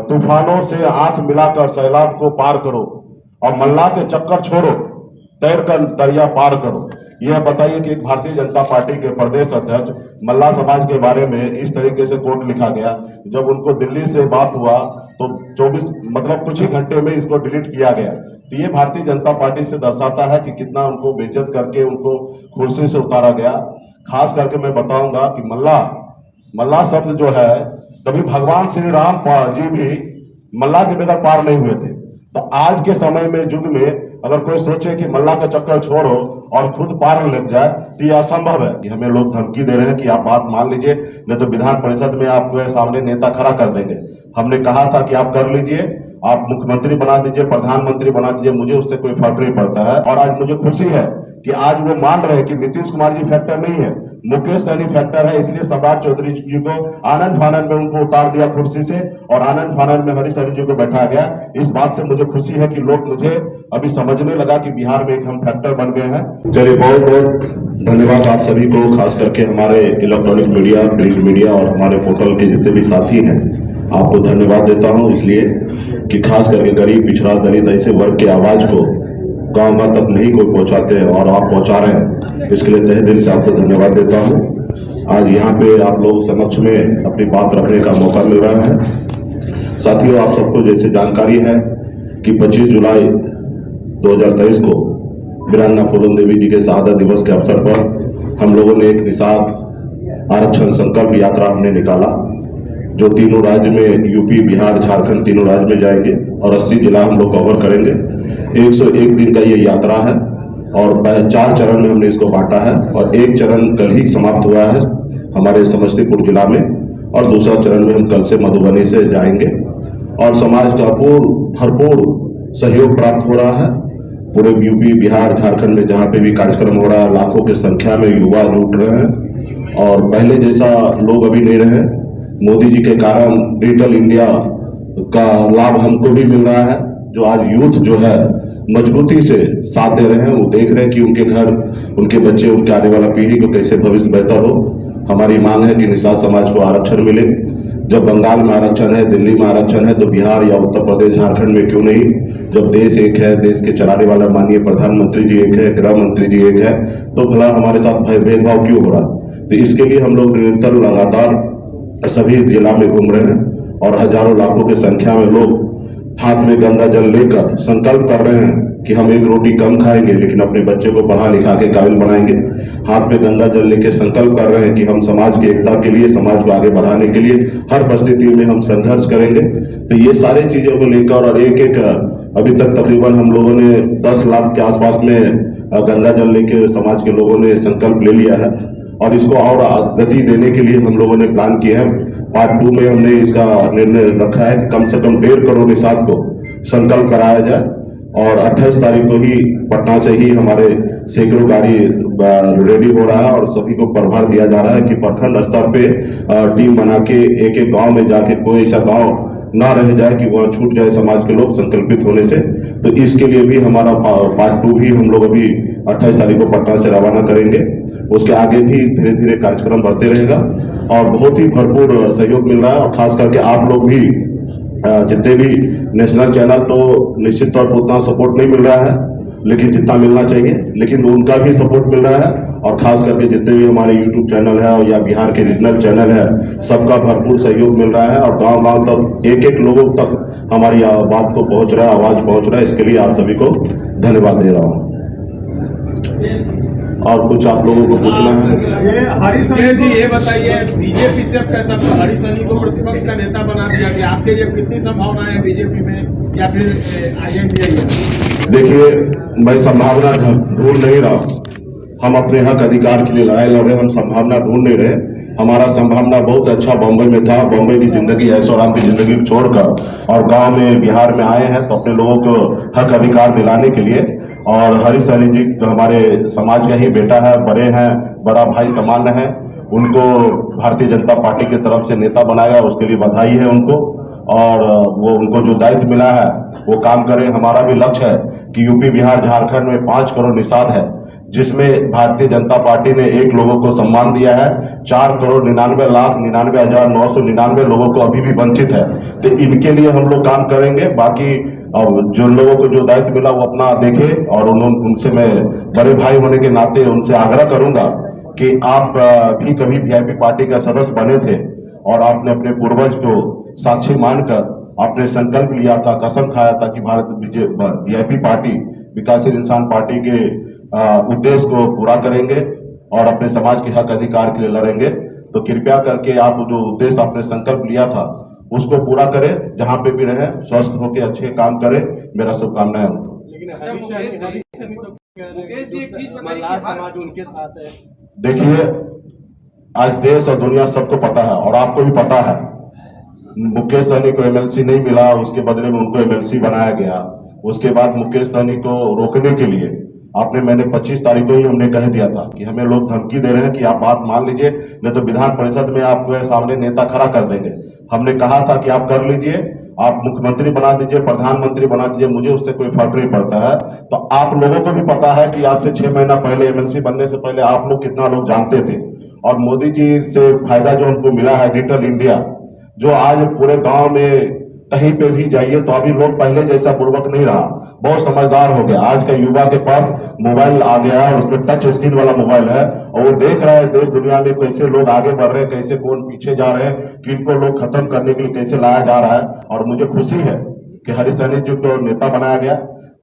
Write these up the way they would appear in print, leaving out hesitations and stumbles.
तूफानों से आंख मिलाकर सैलाब को पार करो और मल्ला के चक्कर छोड़ो, तैर कर दरिया पार करो। यह बताइए कि एक भारतीय जनता पार्टी के प्रदेश अध्यक्ष मल्ला समाज के बारे में इस तरीके से कोट लिखा गया। जब उनको दिल्ली से बात हुआ तो 24 मतलब कुछ ही घंटे में इसको डिलीट किया गया। तो ये भारतीय जनता पार्टी से दर्शाता है कि कितना उनको बेइज्जत करके उनको कुर्सी से उतारा गया। खास करके मैं बताऊंगा कि मल्ला शब्द जो है, कभी भगवान श्री राम जी भी मल्ला के बगैर पार नहीं हुए थे। तो आज के समय में युग में अगर कोई सोचे कि मल्ला का चक्कर छोड़ो और खुद पार लग जाए तो यह असंभव है। कि हमें लोग धमकी दे रहे हैं कि आप बात मान लीजिए, नहीं तो विधान परिषद में आपको सामने नेता खड़ा कर देंगे। हमने कहा था कि आप कर लीजिए, आप मुख्यमंत्री बना दीजिए, प्रधानमंत्री बना दीजिए, मुझे उससे कोई फर्क नहीं पड़ता है। और आज मुझे खुशी है कि आज वो मान रहे हैं कि नीतीश कुमार जी फैक्टर नहीं है, मुकेश सहनी फैक्टर है। इसलिए सम्राट चौधरी जी को आनंद फानन में उनको उतार दिया कुर्सी से और आनंद फानन में हरीश सहनी जी को बैठा गया। इस बात से मुझे खुशी है कि लोग मुझे अभी समझने लगा कि बिहार में एक हम फैक्टर बन गए हैं। चलिए, बहुत बहुत धन्यवाद आप सभी को, खास करके हमारे इलेक्ट्रॉनिक मीडिया, प्रिंट मीडिया और हमारे पोर्टल के जितने भी साथी हैं, आपको धन्यवाद देता हूं। इसलिए कि खास करके गरीब, पिछड़ा, दलित ऐसे वर्ग की आवाज को गांव गांव तक नहीं कोई पहुंचाते हैं और आप पहुंचा रहे हैं, इसके लिए तहे दिल से आपको धन्यवाद देता हूं। आज यहाँ पे आप लोग समक्ष में अपनी बात रखने का मौका मिल रहा है। साथियों, आप सबको जैसे जानकारी है कि 25 जुलाई 2023 को वीरांगना फूलन देवी जी के शहादत दिवस के अवसर पर हम लोगों ने एक निषाद आरक्षण संकल्प यात्रा हमने निकाला, जो तीनों राज्य में, यूपी, बिहार, झारखंड, तीनों राज्य में जाएंगे और 80 जिला हम लोग कवर करेंगे। 101 दिन का ये यात्रा है और 4 चरण में हमने इसको बांटा है और एक चरण कल ही समाप्त हुआ है हमारे समस्तीपुर जिला में और दूसरा चरण में हम कल से मधुबनी से जाएंगे और समाज का भरपूर सहयोग प्राप्त हो रहा है। पूरे यूपी, बिहार, झारखंड में जहाँ पे भी कार्यक्रम हो रहा है, लाखों की संख्या में युवा जुट रहे हैं और पहले जैसा लोग अभी नहीं रहे। मोदी जी के कारण डिजिटल इंडिया का लाभ हमको भी मिल रहा है, जो आज यूथ जो है मजबूती से साथ दे रहे हैं। वो देख रहे हैं कि उनके घर, उनके बच्चे, उनके आने वाला पीढ़ी को कैसे भविष्य बेहतर हो। हमारी मांग है कि निषाद समाज को आरक्षण मिले। जब बंगाल में आरक्षण है, दिल्ली में आरक्षण है, तो बिहार या उत्तर प्रदेश, झारखंड में क्यों नहीं? जब देश एक है, देश के चलाने वाला माननीय प्रधानमंत्री जी एक है, गृह मंत्री जी एक है, तो भला हमारे साथ भेदभाव क्यों हो रहा? तो इसके लिए हम लोग निरंतर लगातार सभी जिला में घूम रहे हैं और हजारों लाखों की संख्या में लोग हाथ में गंगा जल लेकर संकल्प कर रहे हैं कि हम एक रोटी कम खाएंगे लेकिन अपने बच्चे को पढ़ा लिखा के काबिल बनाएंगे। हाथ में गंगा जल लेकर संकल्प कर रहे हैं कि हम समाज की एकता के लिए, समाज को आगे बढ़ाने के लिए हर परिस्थिति में हम संघर्ष करेंगे। तो ये सारी चीजों को लेकर और एक एक अभी तक तकरीबन हम लोगों ने 10 लाख के आसपास में गंगा जल लेके समाज के लोगों ने संकल्प ले लिया है और इसको और गति देने के लिए हम लोगों ने प्लान किया है। पार्ट 2 में हमने इसका निर्णय रखा है कि कम से कम 1.5 करोड़ निषाद को संकल्प कराया जाए और 28 तारीख को ही पटना से ही हमारे सैकड़ों गाड़ी रेडी हो रहा है और सभी को प्रभार दिया जा रहा है कि प्रखंड स्तर पे टीम बना के एक एक गांव में जाके कोई ऐसा गांव ना रह जाए कि वहाँ छूट जाए समाज के लोग संकल्पित होने से। तो इसके लिए भी हमारा पार्ट 2 भी हम लोग अभी 28 तारीख को पटना से रवाना करेंगे। उसके आगे भी धीरे धीरे कार्यक्रम बढ़ते रहेगा और बहुत ही भरपूर सहयोग मिल रहा है और खास करके आप लोग भी जितने भी नेशनल चैनल, तो निश्चित तौर पर उतना सपोर्ट नहीं मिल रहा है लेकिन जितना मिलना चाहिए, लेकिन उनका भी सपोर्ट मिल रहा है और खास करके जितने भी हमारे यूट्यूब चैनल है या बिहार के रीजनल चैनल है, सबका भरपूर सहयोग मिल रहा है और गांव गांव तक, एक एक लोगों तक हमारी बात को पहुंच रहा है, आवाज पहुंच रहा है। इसके लिए आप सभी को धन्यवाद दे रहा हूं। और कुछ आप लोगों को पूछना है? हरीश जी, ये बताइए, बीजेपी से कैसा था? हरीश सहनी को प्रतिपक्ष का नेता बना दिया गया, आपके लिए कितनी संभावना है बीजेपी में या फिर INDI में? देखिए, मैं संभावना ढूंढ नहीं रहा, हम अपने हक अधिकार के लिए लड़ाई लड़ रहे हैं, हम संभावना ढूंढ नहीं रहे। हमारा संभावना बहुत अच्छा बॉम्बे में था। बॉम्बे की जिंदगी, ऐशो आराम की जिंदगी को छोड़कर और गांव में, बिहार में आए हैं तो अपने लोगों को हक अधिकार दिलाने के लिए। और हरीश सहनी जी जो हमारे समाज का ही बेटा है, बड़े हैं, बड़ा भाई समान है, उनको भारतीय जनता पार्टी की तरफ से नेता बनाया, उसके लिए बधाई है उनको। और वो उनको जो दायित्व मिला है वो काम करें। हमारा भी लक्ष्य है कि यूपी, बिहार, झारखंड में 5 करोड़ निषाद है, जिसमें भारतीय जनता पार्टी ने 1 लोगों को सम्मान दिया है, 4,99,99,999 लोगों को अभी भी वंचित है। तो इनके लिए हम लोग काम करेंगे। बाकी जो लोगों को जो दायित्व मिला वो अपना देखे, और उनसे मैं बड़े भाई होने के नाते उनसे आग्रह करूंगा कि आप भी कभी वीआईपी पार्टी का सदस्य बने थे और आपने अपने पूर्वज को साक्षी मानकर आपने संकल्प लिया था, कसम खाया था कि भारत वीआईपी पार्टी विकासशील इंसान पार्टी के उद्देश्य को पूरा करेंगे और अपने समाज के हक अधिकार के लिए लड़ेंगे। तो कृपया करके आप जो उद्देश्य आपने संकल्प लिया था उसको पूरा करें, जहां पे भी रहे स्वस्थ होकर अच्छे काम करें। मेरा शुभकामनाएं उनको। लेकिन हरीश सैनी तो कह रहे हैं कि मल्लाह समाज उनके साथ है। देखिए, आज देश और दुनिया सबको पता है और आपको भी पता है, मुकेश सहनी को एमएलसी नहीं मिला, उसके बदले में उनको एमएलसी बनाया गया। उसके बाद मुकेश सहनी को रोकने के लिए मैंने 25 तारीख को ही हमने कह दिया था कि हमें लोग धमकी दे रहे हैं कि आप बात मान लीजिए, नहीं तो विधान परिषद में आपके सामने नेता खड़ा कर देंगे। हमने कहा था कि आप कर लीजिए, आप मुख्यमंत्री बना दीजिए, प्रधानमंत्री बना दीजिए, मुझे उससे कोई फर्क नहीं पड़ता है। तो आप लोगों को भी पता है कि आज से 6 महीना पहले एमएलसी बनने से पहले आप लोग कितना लोग जानते थे, और मोदी जी से फायदा जो हमको मिला है डिजिटल इंडिया, जो आज पूरे गांव में कहीं पे भी जाइए तो अभी लोग पहले जैसा बुर्बक नहीं रहा, बहुत समझदार हो गया। आज का युवा के पास मोबाइल आ गया है और उसमें टच स्क्रीन वाला मोबाइल है, और वो देख रहा है देश दुनिया में कैसे लोग आगे बढ़ रहे हैं, कैसे कौन पीछे जा रहे हैं, किनको लोग खत्म करने के लिए कैसे लाया जा रहा है। और मुझे खुशी है कि हरीश सैनी जी को नेता बनाया गया।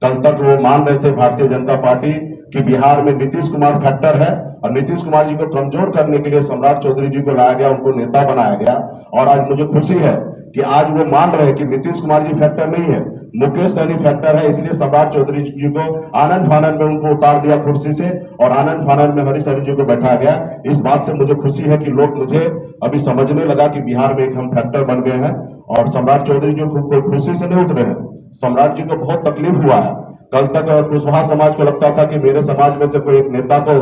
कल तक वो मान रहे थे भारतीय जनता पार्टी कि बिहार में नीतीश कुमार फैक्टर है, और नीतीश कुमार जी को कमजोर करने के लिए सम्राट चौधरी जी को लाया गया, उनको नेता बनाया गया। और आज मुझे खुशी है कि आज वो मान रहे हैं कि नीतीश कुमार जी फैक्टर नहीं है, मुकेश सहनी फैक्टर है। इसलिए सम्राट चौधरी जी को आनंद फानंद में उनको उतार दिया कुर्सी से, और आनंद फानंद में हरीश सहनी जी को बैठाया गया। इस बात से मुझे खुशी है कि लोग मुझे अभी समझने लगा कि बिहार में एक हम फैक्टर बन गए हैं, और सम्राट चौधरी जी को कोई खुशी से नहीं उतरे हैं। सम्राट जी को बहुत तकलीफ हुआ है। कल तक कुशवाहा समाज को लगता था कि मेरे समाज में से कोई एक नेता को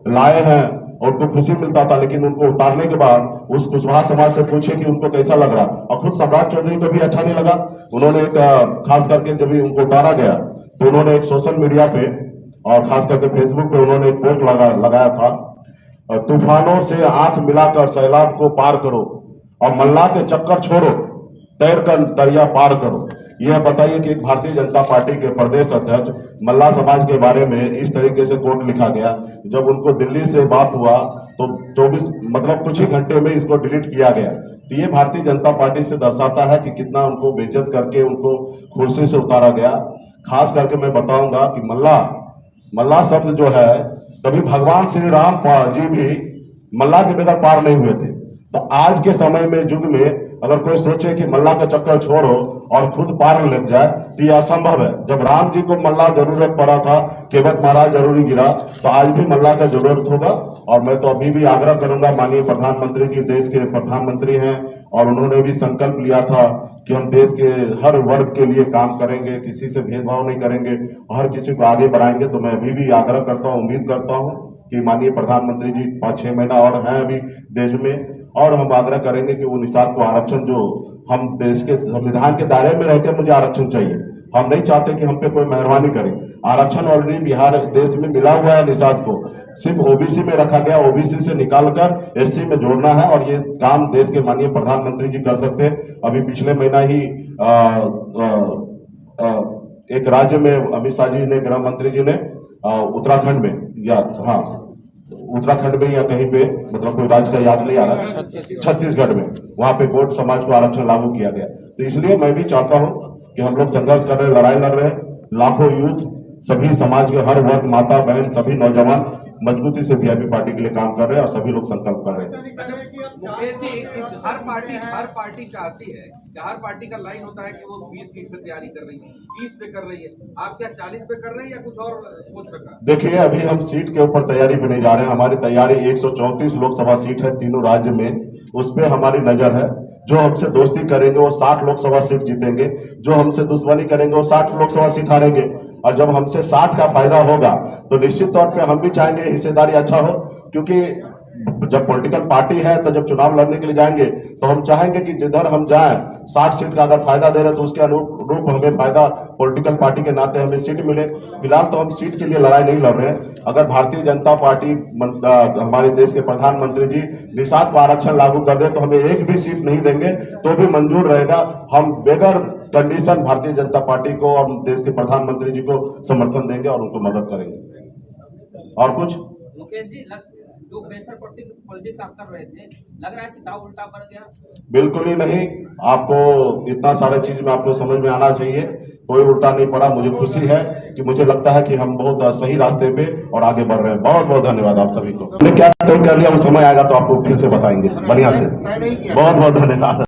लाए हैं और उनको खुशी मिलता था, लेकिन उनको उतारने के बाद उस कुशवाहा समाज से पूछे कि उनको कैसा लग रहा, और खुद सम्राट चौधरी को भी अच्छा नहीं लगा। उन्होंने एक खास करके जब उनको उतारा गया तो उन्होंने एक सोशल मीडिया पे और खास करके फेसबुक पे उन्होंने एक पोस्ट लगाया था, तूफानों से आंख मिलाकर सैलाब को पार करो और मल्लाह के चक्कर छोड़ो, तैर कर दरिया पार करो। यह बताइए कि एक भारतीय जनता पार्टी के प्रदेश अध्यक्ष मल्लाह समाज के बारे में इस तरीके से कोट लिखा गया। जब उनको दिल्ली से बात हुआ तो 24 मतलब कुछ ही घंटे में इसको डिलीट किया गया। तो ये भारतीय जनता पार्टी से दर्शाता है कि कितना उनको बेइज्जत करके उनको कुर्सी से उतारा गया। खास करके मैं बताऊंगा कि मल्लाह शब्द जो है, कभी भगवान श्री राम जी भी मल्लाह के बगैर पार नहीं हुए थे। तो आज के समय में युग में अगर कोई सोचे कि मल्लाह का चक्कर छोड़ो और खुद पार लग जाए तो यह असंभव है। जब राम जी को मल्लाह जरूरत पड़ा था, केवट महाराज जरूरी गिरा, तो आज भी मल्लाह का जरूरत होगा। और मैं तो अभी भी आग्रह करूंगा, माननीय प्रधानमंत्री जी देश के प्रधानमंत्री हैं और उन्होंने भी संकल्प लिया था कि हम देश के हर वर्ग के लिए काम करेंगे, किसी से भेदभाव नहीं करेंगे, हर किसी को आगे बढ़ाएंगे। तो मैं अभी भी आग्रह करता हूँ, उम्मीद करता हूँ कि माननीय प्रधानमंत्री जी 5-6 महीना और हैं अभी देश में, और हम आग्रह करेंगे कि वो निषाद को आरक्षण, जो हम देश के संविधान के दायरे में रहकर मुझे आरक्षण चाहिए, हम नहीं चाहते कि हम पे कोई मेहरबानी करे। आरक्षण ऑलरेडी बिहार देश में मिला हुआ है, निषाद को सिर्फ ओबीसी में रखा गया, ओबीसी से निकालकर एससी में जोड़ना है, और ये काम देश के माननीय प्रधानमंत्री जी कर सकते हैं। अभी पिछले महीना ही एक राज्य में अमित शाह जी ने, गृह मंत्री जी ने उत्तराखंड में उत्तराखंड में या कहीं पे, मतलब कोई राज्य का याद नहीं आ रहा, छत्तीसगढ़ में, वहां पे गोंड समाज को आरक्षण लागू किया गया। तो इसलिए मैं भी चाहता हूं कि हम लोग संघर्ष कर रहे हैं, लड़ाई लड़ रहे हैं, लाखों यूथ, सभी समाज के हर वर्ग, माता बहन, सभी नौजवान मजबूती से वीआईपी पार्टी के लिए काम कर रहे हैं और सभी लोग संकल्प कर रहे हैं। हर पार्टी चाहती है, हर पार्टी का लाइन होता है कि वो 20 सीट पे तैयारी कर रही है, 20 पे कर रही है, आप क्या 40 पे कर रहे हैं या कुछ और सोच रखा? देखिए, अभी हम सीट के ऊपर तैयारी पे नहीं जा रहे हैं। हमारी तैयारी 134 लोकसभा सीट है तीनों राज्य में, उस पर हमारी नजर है। जो हमसे दोस्ती करेंगे वो 60 लोकसभा सीट जीतेंगे, जो हमसे दुश्मनी करेंगे वो 60 लोकसभा सीट हारेंगे। और जब हमसे 60 का फायदा होगा तो निश्चित तौर पे हम भी चाहेंगे हिस्सेदारी अच्छा हो, क्योंकि जब पॉलिटिकल पार्टी है तो जब चुनाव लड़ने के लिए जाएंगे तो हम चाहेंगे कि जिधर हम जाएं 60 सीट का अगर फायदा दे रहे तो उसके अनुरूप हमें फायदा पॉलिटिकल पार्टी के नाते हमें सीट मिले। फिलहाल तो हम सीट के लिए लड़ाई नहीं लड़ रहे हैं। अगर भारतीय जनता पार्टी हमारे देश के प्रधानमंत्री जी निषाद को आरक्षण लागू कर दे तो हमें एक भी सीट नहीं देंगे तो भी मंजूर रहेगा। हम बेगर कंडीशन भारतीय जनता पार्टी को और देश के प्रधानमंत्री जी को समर्थन देंगे और उनको मदद करेंगे। और कुछ मुकेश जी, जो प्रेशर पॉलिटिक्स आप कर रहे थे, लग रहा है कि दाव उल्टा पड़ गया? बिल्कुल ही नहीं। आपको इतना सारे चीज में आपको समझ में आना चाहिए, कोई उल्टा नहीं पड़ा। मुझे खुशी है कि मुझे लगता है कि हम बहुत सही रास्ते पे और आगे बढ़ रहे हैं। बहुत बहुत धन्यवाद आप सभी को। हमने क्या तय कर लिया वो समय आएगा तो आपको फिर से बताएंगे बढ़िया से। बहुत बहुत धन्यवाद।